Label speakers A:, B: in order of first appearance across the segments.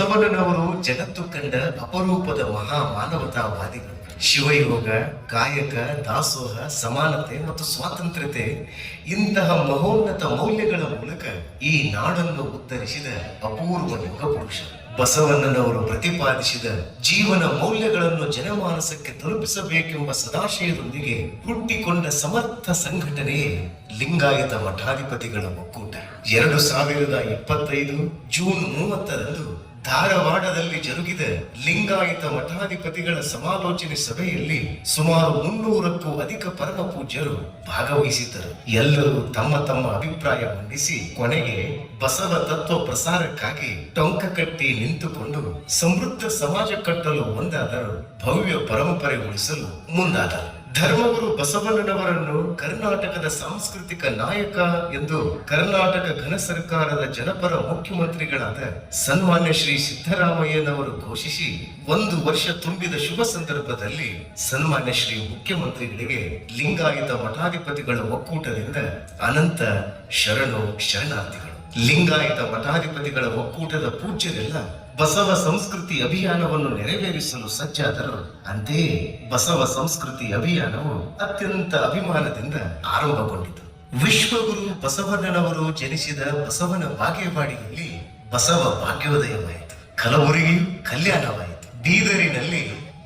A: ಬಸವಣ್ಣನವರು ಜಗತ್ತು ಕಂಡ ಅಪರೂಪದ ಮಹಾ ಮಾನವತಾವಾದಿಗಳು. ಶಿವಯೋಗ, ಕಾಯಕ, ದಾಸೋಹ, ಸಮಾನತೆ ಮತ್ತು ಸ್ವಾತಂತ್ರ್ಯತೆ ಇಂತಹ ಮಹೋನ್ನತ ಮೌಲ್ಯಗಳ ಮೂಲಕ ಈ ನಾಡನ್ನು ಉತ್ತರಿಸಿದ ಅಪೂರ್ವ ಯುಗ ಪುರುಷ. ಬಸವಣ್ಣನವರು ಪ್ರತಿಪಾದಿಸಿದ ಜೀವನ ಮೌಲ್ಯಗಳನ್ನು ಜನಮಾನಸಕ್ಕೆ ತಲುಪಿಸಬೇಕೆಂಬ ಸದಾಶಯದೊಂದಿಗೆ ಹುಟ್ಟಿಕೊಂಡ ಸಮರ್ಥ ಸಂಘಟನೆಯೇ ಲಿಂಗಾಯತ ಮಠಾಧಿಪತಿಗಳ ಒಕ್ಕೂಟ. 2025 ಜೂನ್ 30ರಂದು ಧಾರವಾಡದಲ್ಲಿ ಜರುಗಿದ ಲಿಂಗಾಯತ ಮಠಾಧಿಪತಿಗಳ ಸಮಾಲೋಚನೆ ಸಭೆಯಲ್ಲಿ ಸುಮಾರು 300ಕ್ಕೂ ಅಧಿಕ ಪರಮ ಪೂಜ್ಯರು ಭಾಗವಹಿಸಿದ್ದರು. ಎಲ್ಲರೂ ತಮ್ಮ ತಮ್ಮ ಅಭಿಪ್ರಾಯ ಮಂಡಿಸಿ ಕೊನೆಗೆ ಬಸವ ತತ್ವ ಪ್ರಸಾರಕ್ಕಾಗಿ ಟೊಂಕ ಕಟ್ಟಿ ನಿಂತುಕೊಂಡು ಸಮೃದ್ಧ ಸಮಾಜ ಕಟ್ಟಲು ಮುಂದಾದರು. ಭವ್ಯ ಪರಂಪರೆ ಉಳಿಸಲು ಮುಂದಾದರು. ಧರ್ಮಗುರು ಬಸವಣ್ಣನವರನ್ನು ಕರ್ನಾಟಕದ ಸಾಂಸ್ಕೃತಿಕ ನಾಯಕ ಎಂದು ಕರ್ನಾಟಕ ಘನ ಸರ್ಕಾರದ ಜನಪರ ಮುಖ್ಯಮಂತ್ರಿಗಳಾದ ಸನ್ಮಾನ್ಯ ಶ್ರೀ ಸಿದ್ದರಾಮಯ್ಯನವರು ಘೋಷಿಸಿ 1 ವರ್ಷ ತುಂಬಿದ ಶುಭ ಸಂದರ್ಭದಲ್ಲಿ ಸನ್ಮಾನ್ಯ ಶ್ರೀ ಮುಖ್ಯಮಂತ್ರಿಗಳಿಗೆ ಲಿಂಗಾಯತ ಮಠಾಧಿಪತಿಗಳ ಒಕ್ಕೂಟದಿಂದ ಅನಂತ ಶರಣಾರ್ಥಿಗಳು. ಲಿಂಗಾಯತ ಮಠಾಧಿಪತಿಗಳ ಒಕ್ಕೂಟದ ಪೂಜ್ಯರೆಲ್ಲ ಬಸವ ಸಂಸ್ಕೃತಿ ಅಭಿಯಾನವನ್ನು ನೆರವೇರಿಸಲು ಸಜ್ಜಾದರು. ಅಂತೆಯೇ ಬಸವ ಸಂಸ್ಕೃತಿ ಅಭಿಯಾನವು ಅತ್ಯಂತ ಅಭಿಮಾನದಿಂದ ಆರಂಭಗೊಂಡಿತು. ವಿಶ್ವಗುರು ಬಸವಣ್ಣನವರು ಜನಿಸಿದ ಬಸವನ ಬಾಗೇವಾಡಿಯಲ್ಲಿ ಬಸವ ಭಾಗ್ಯೋದಯವಾಯಿತು. ಕಲಬುರಗಿಯು ಕಲ್ಯಾಣವಾಯಿತು. ಬೀದರಿನಲ್ಲಿ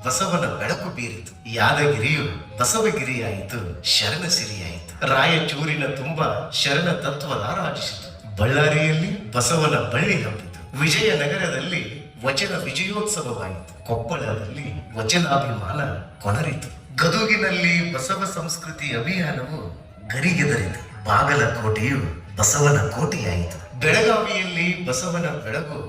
A: ಬಸವನ ಬೆಳಕು ಬೀರಿತು. ಯಾದಗಿರಿಯು ಬಸವಗಿರಿಯಾಯಿತು, ಶರಣಸಿರಿಯಾಯಿತು. ರಾಯಚೂರಿನ ತುಂಬ ಶರಣ ತತ್ವ ರಾರಾಜಿಸಿತು. ಬಳ್ಳಾರಿಯಲ್ಲಿ ಬಸವನ ಬಳ್ಳಿ ಹಬ್ಬಿತು. ವಿಜಯನಗರದಲ್ಲಿ ವಚನ ವಿಜಯೋತ್ಸವವಾಯಿತು. ಕೊಪ್ಪಳದಲ್ಲಿ ವಚನಾಭಿಮಾನ ಕೊನರಿತು. ಗದುಗಿನಲ್ಲಿ ಬಸವ ಸಂಸ್ಕೃತಿ ಅಭಿಯಾನವು ಗರಿಗೆದರಿತು. ಬಾಗಲಕೋಟೆಯು ಬಸವನ ಕೋಟೆಯಾಯಿತು. ಬೆಳಗಾವಿಯಲ್ಲಿ ಬಸವನ ಬೆಳಗು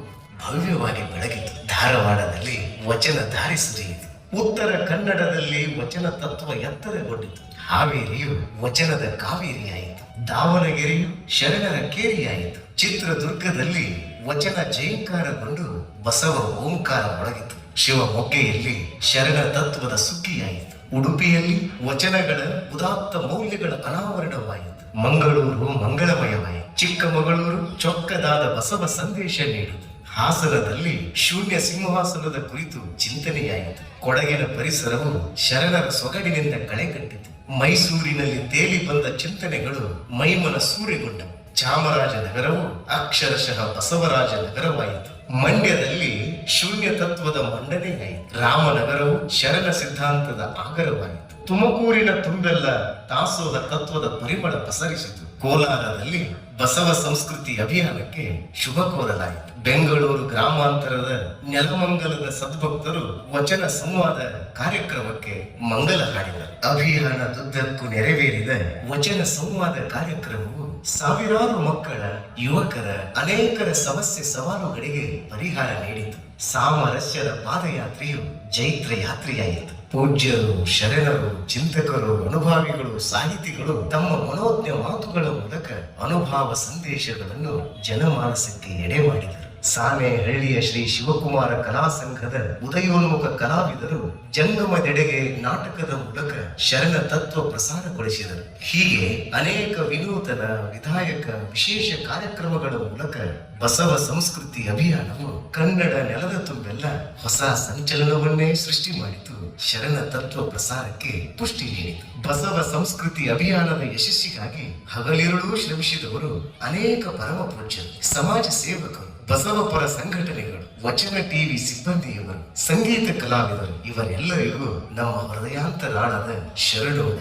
A: ಭವ್ಯವಾಗಿ ಬೆಳಗಿತು. ಧಾರವಾಡದಲ್ಲಿ ವಚನ ಧಾರೆ ಸುರಿಯಿತು. ಉತ್ತರ ಕನ್ನಡದಲ್ಲಿ ವಚನ ತತ್ವ ಎತ್ತರಗೊಂಡಿತು. ಹಾವೇರಿಯು ವಚನದ ಕಾವೇರಿಯಾಯಿತು. ದಾವಣಗೆರೆಯು ಶರಣರ ಕೇರಿಯಾಯಿತು. ಚಿತ್ರದುರ್ಗದಲ್ಲಿ ವಚನ ಜಯಂಕಾರಗೊಂಡು ಬಸವ ಓಂಕಾರ ಮೊಳಗಿತು. ಶಿವಮೊಗ್ಗೆಯಲ್ಲಿ ಶರಣ ತತ್ವದ ಸುಗ್ಗಿಯಾಯಿತು. ಉಡುಪಿಯಲ್ಲಿ ವಚನಗಳ ಉದಾತ್ತ ಮೌಲ್ಯಗಳ ಅನಾವರಣವಾಯಿತು. ಮಂಗಳೂರು ಮಂಗಳಮಯವಾಯಿತು. ಚಿಕ್ಕಮಗಳೂರು ಚೊಕ್ಕದಾದ ಬಸವ ಸಂದೇಶ ನೀಡಿತು. ಹಾಸನದಲ್ಲಿ ಶೂನ್ಯ ಸಿಂಹಾಸನದ ಕುರಿತು ಚಿಂತನೆಯಾಯಿತು. ಕೊಡಗಿನ ಪರಿಸರವು ಶರಣರ ಸೊಗಡಿನಿಂದ ಕಳೆಗಟ್ಟಿತು. ಮೈಸೂರಿನಲ್ಲಿ ತೇಲಿ ಬಂದ ಚಿಂತನೆಗಳು ಮೈಮನ ಸೂರೆಗೊಂಡವು. ಚಾಮರಾಜನಗರವು ಅಕ್ಷರಶಃ ಬಸವರಾಜ ನಗರವಾಯಿತು. ಮಂಡ್ಯದಲ್ಲಿ ಶೂನ್ಯ ತತ್ವದ ಮಂಡನೆಯಾಯಿತು. ರಾಮನಗರವು ಶರಣ ಸಿದ್ಧಾಂತದ ಆಗರವಾಯಿತು. ತುಮಕೂರಿನ ತುಂಬೆಲ್ಲ ದಾಸೋಹ ತತ್ವದ ಪರಿಮಳ ಪಸರಿಸಿತು. ಕೋಲಾರದಲ್ಲಿ ಬಸವ ಸಂಸ್ಕೃತಿ ಅಭಿಯಾನಕ್ಕೆ ಶುಭ ಕೋರಲಾಯಿತು. ಬೆಂಗಳೂರು ಗ್ರಾಮಾಂತರದ ನೆಲಮಂಗಲದ ಸದ್ಭಕ್ತರು ವಚನ ಸಂವಾದ ಕಾರ್ಯಕ್ರಮಕ್ಕೆ ಮಂಗಲ ಹಾಡಿದರು. ಅಭಿಯಾನದುದ್ದಕ್ಕೂ ನೆರವೇರಿದ ವಚನ ಸಂವಾದ ಕಾರ್ಯಕ್ರಮವು ಸಾವಿರಾರು ಮಕ್ಕಳ, ಯುವಕರ, ಅನೇಕರ ಸಮಸ್ಯೆ ಸವಾಲುಗಳಿಗೆ ಪರಿಹಾರ ನೀಡಿತು. ಸಾಮರಸ್ಯದ ಪಾದಯಾತ್ರೆಯು ಜೈತ್ರ ಯಾತ್ರೆಯಾಯಿತು. ಪೂಜ್ಯರು, ಶರಣರು, ಚಿಂತಕರು, ಅನುಭಾವಿಗಳು, ಸಾಹಿತಿಗಳು ತಮ್ಮ ಮನೋಜ್ಞ ಮಾತುಗಳ ಮೂಲಕ ಅನುಭವ ಸಂದೇಶಗಳನ್ನು ಜನಮಾನಸಕ್ಕೆ ಎಡೆ ಮಾಡಿದರು. ಸಾಣೆಹಳ್ಳಿಯ ಶ್ರೀ ಶಿವಕುಮಾರ ಕಲಾ ಸಂಘದ ಉದಯೋನ್ಮುಖ ಕಲಾವಿದರು ಜಂಗಮದೆಡೆಗೆ ನಾಟಕದ ಮೂಲಕ ಶರಣ ತತ್ವ ಪ್ರಸಾರಗೊಳಿಸಿದರು. ಹೀಗೆ ಅನೇಕ ವಿನೂತನ, ವಿಧಾಯಕ, ವಿಶೇಷ ಕಾರ್ಯಕ್ರಮಗಳ ಮೂಲಕ ಬಸವ ಸಂಸ್ಕೃತಿ ಅಭಿಯಾನವು ಕನ್ನಡ ನೆಲದ ತುಂಬೆಲ್ಲ ಹೊಸ ಸಂಚಲನವನ್ನೇ ಸೃಷ್ಟಿ ಮಾಡಿತು. ಶರಣ ತತ್ವ ಪ್ರಸಾರಕ್ಕೆ ಪುಷ್ಟಿ ನೀಡಿತು. ಬಸವ ಸಂಸ್ಕೃತಿ ಅಭಿಯಾನದ ಯಶಸ್ಸಿಗಾಗಿ ಹಗಲಿರುಳು ಶ್ರಮಿಸಿದವರು ಅನೇಕ ಪರಮ ಪೂಜ್ಯರು, ಸಮಾಜ ಸೇವಕರು, ಬಸವ ಪರ ಸಂಘಟನೆಗಳು, ವಚನ ಟಿವಿ ಸಿಬ್ಬಂದಿಯವರು, ಸಂಗೀತ ಕಲಾವಿದರು, ಇವರೆಲ್ಲರಿಗೂ ನಮ್ಮ ಹೃದಯಾಂತರಾಳದ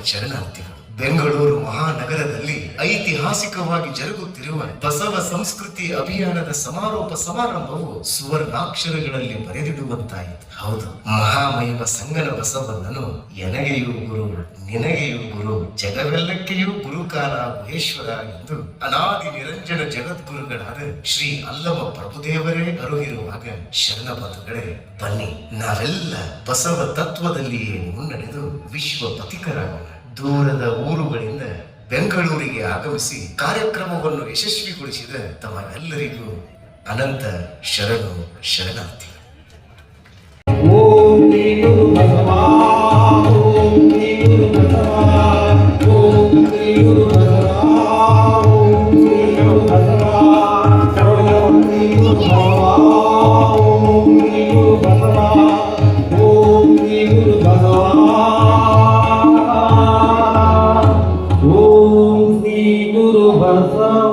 A: ಶರಣಾರ್ಥಿಗಳು. ಬೆಂಗಳೂರು ಮಹಾನಗರದಲ್ಲಿ ಐತಿಹಾಸಿಕವಾಗಿ ಜರುಗುತ್ತಿರುವ ಬಸವ ಸಂಸ್ಕೃತಿ ಅಭಿಯಾನದ ಸಮಾರೋಪ ಸಮಾರಂಭವು ಸುವರ್ಣಾಕ್ಷರಗಳಲ್ಲಿ ಬರೆದಿಡುವಂತಾಯಿತು. ಹೌದು, ಮಹಾಮಹಿಮ ಸಂಗನ ಬಸವಣ್ಣನು ಎನಗೆಯೂ ಗುರು, ನಿನಗೆಯೂ ಗುರು, ಜಗವೆಲ್ಲಕ್ಕೆಯೂ ಗುರುಕಾರ ಗುಹೇಶ್ವರ ಎಂದು ಅನಾದಿ ನಿರಂಜನ ಜಗದ್ಗುರುಗಳಾದ ಶ್ರೀ ಅಲ್ಲಮ ಪ್ರಭುದೇವರೇ ಅರುಹಿರುವಾಗ ಶರಣ ಬಂಧುಗಳೇ, ಬನ್ನಿ ನಾವೆಲ್ಲ ಬಸವ ತತ್ವದಲ್ಲಿಯೇ ಮುನ್ನಡೆದು ವಿಶ್ವ ಪಥಿಕರಾಗೋಣ. ದೂರದ ಊರುಗಳಿಂದ ಬೆಂಗಳೂರಿಗೆ ಆಗಮಿಸಿ ಕಾರ್ಯಕ್ರಮವನ್ನು ಯಶಸ್ವಿಗೊಳಿಸಿದ ತಮಗೆಲ್ಲರಿಗೂ ಅನಂತ ಶರಣಾರ್ಥಿ.
B: ಓಂ सा